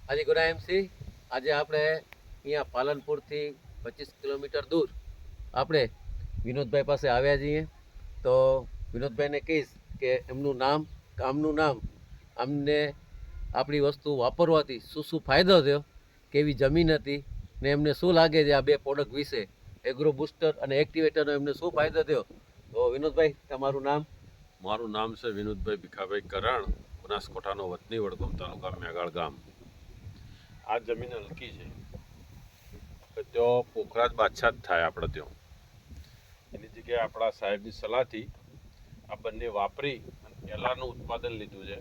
આજે ગુરાએમસી આજે આપણે અહીંયા પાલનપુરથી 25 કિલોમીટર દૂર આપણે વિનોદભાઈ પાસે આવ્યા છીએ. તો વિનોદભાઈને કહીશ કે એમનું નામ, ગામનું નામ, અમને આપણી વસ્તુ વાપરવાથી શું શું ફાયદો થયો, કેવી જમીન હતી ને એમને શું લાગે છે આ બે પ્રોડક્ટ વિશે, એગ્રો બૂસ્ટર અને એક્ટિવેટરનો એમને શું ફાયદો થયો. તો વિનોદભાઈ, તમારું નામ? મારું નામ છે વિનોદભાઈ ભીખાભાઈ કરણ, બનાસકાંઠાનો વતની, વડગામ તાલુકા મેઘાળ ગામ. આ જમીન હલકી છે કે ત્યાં પોખરાજ બાદશાહ જ થાય આપણે ત્યાં. એની જગ્યાએ આપણા સાહેબની સલાહથી આ બંને વાપરી અને એલાનું ઉત્પાદન લીધું છે.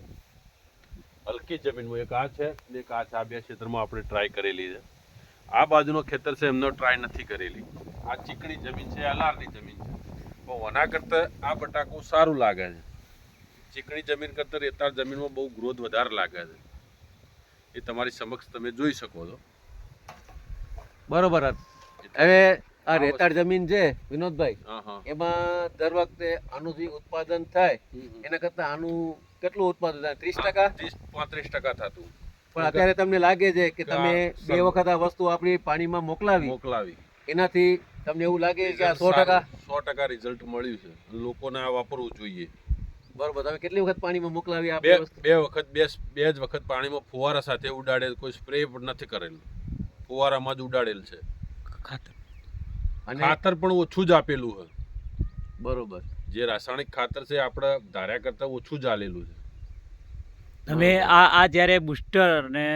હલકી જમીનમાં એક આ છે ને એક આ છે. આ બે ક્ષેત્રમાં આપણે ટ્રાય કરેલી છે. આ બાજુનો ખેતર છે એમનો ટ્રાય નથી કરેલી. આ ચીકણી જમીન છે, એલારની જમીન છે, પણ ઓના કરતાં આ બટાકું સારું લાગે છે. ચીકણી જમીન કરતાં રેતાળ જમીનમાં બહુ ગ્રોથ વધારે લાગે છે. એ તમારી સમક્ષ તમે જોઈ શકો છો. બરોબર. હવે આ રેતાળ જમીન છે વિનોદભાઈ, હા હા, એમાં દર વખતે આનું જે ઉત્પાદન થાય એના કરતા આનું કેટલું ઉત્પાદન થાય? 30%? 30-35% થતું. પણ અત્યારે તમને લાગે છે કે તમે બે વખત આ વસ્તુ આપણી પાણીમાં મોકલાવી એનાથી તમને એવું લાગે કે આ 100% રિઝલ્ટ મળ્યું છે. લોકોને આ વાપરવું જોઈએ. બરોબર. તમે કેટલી વખત પાણીમાં મોકલાવી આ બે વસ્તુ? બે જ વખત પાણીમાં ફુવારા સાથે ઉડાડેલ, કોઈ સ્પ્રે પણ નથી કરેલું, ફુવારામાં જ ઉડાડેલ છે. ખાતર પણ ઓછું જ આપેલું છે. બરોબર. જે રાસાયણિક ખાતર છે આપણે ધાર્યા કરતા ઓછું જ આલેલું છે. તમે આ જ્યારે બુસ્ટર ને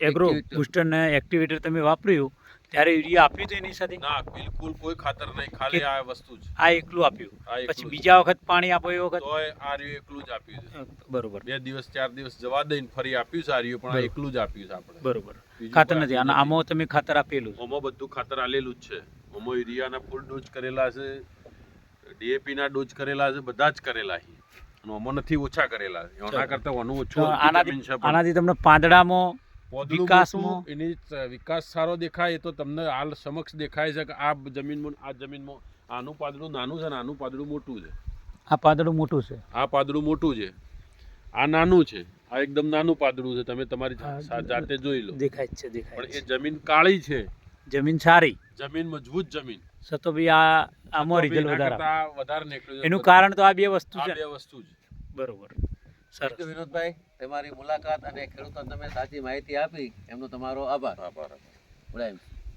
એગ્રો બુસ્ટર ને એક્ટિવેટર તમે વાપર્યું ત્યારે યુરિયા આપ્યું હતું એની સાથે? ના, બિલકુલ કોઈ ખાતર નહીં, ખાલી આ વસ્તુ જ. આ એકલું આપ્યું? આ એકલું પછી જ. બીજા વખત પાણી આપો એ વખત? તોય આ રહ્યું એકલું જ આપ્યું છે. બરોબર. 2 દિવસ 4 દિવસ જવા દઈને ફરી આપ્યું છે આ રહ્યું, પણ આ એકલું જ આપ્યું છે આપણે. બરોબર. બીજું ખાતર કોઈ નથી આપ્યું અને આમાં તમે ખાતર આપેલું? ઓમાં બધું ખાતર આલેલું જ છે. ઓમાં યુરિયાના ફૂલ ડોઝ કરેલા છે, ડીએપી ના ડોઝ કરેલા છે, બધા જ કરેલા છે. અને ઓમાં નથી ઓછા કરેલા છે. એના કરતાં ઓનું ઓછું જમીન છે. પણ આનાથી તમને પાંદડામાં પોદળું વિકાસમાં મોટું, એની વિકાસ સારો દેખાય. એ તો તમને હાલ સમક્ષ દેખાય છે કે આ જમીનમાં આનું પાંદડું નાનું છે ને આનું પાંદડું મોટું છે. આ પાંદડું મોટું છે, આ પાંદડું મોટું છે, આ નાનું છે. આ એકદમ નાનું પાંદડું છે. તમે તમારી જાતે જોઈ લો. દેખાય જ છે, દેખાય પણ છે. એ જમીન કાળી છે, જમીન સારી, જમીન મજબૂત જમીન. છતો બી આમાં રિઝલ્ટ વધારે નીકળ્યું. એનું કારણ તો આ બે વસ્તુ આ છે. બે વસ્તુ જ. બરોબર. સરસ. વિનોદભાઈ, તમારી મુલાકાત અને ખેડૂતોને તમે સાચી માહિતી આપી એમનો તમારો આભાર. આભાર. બરાબર.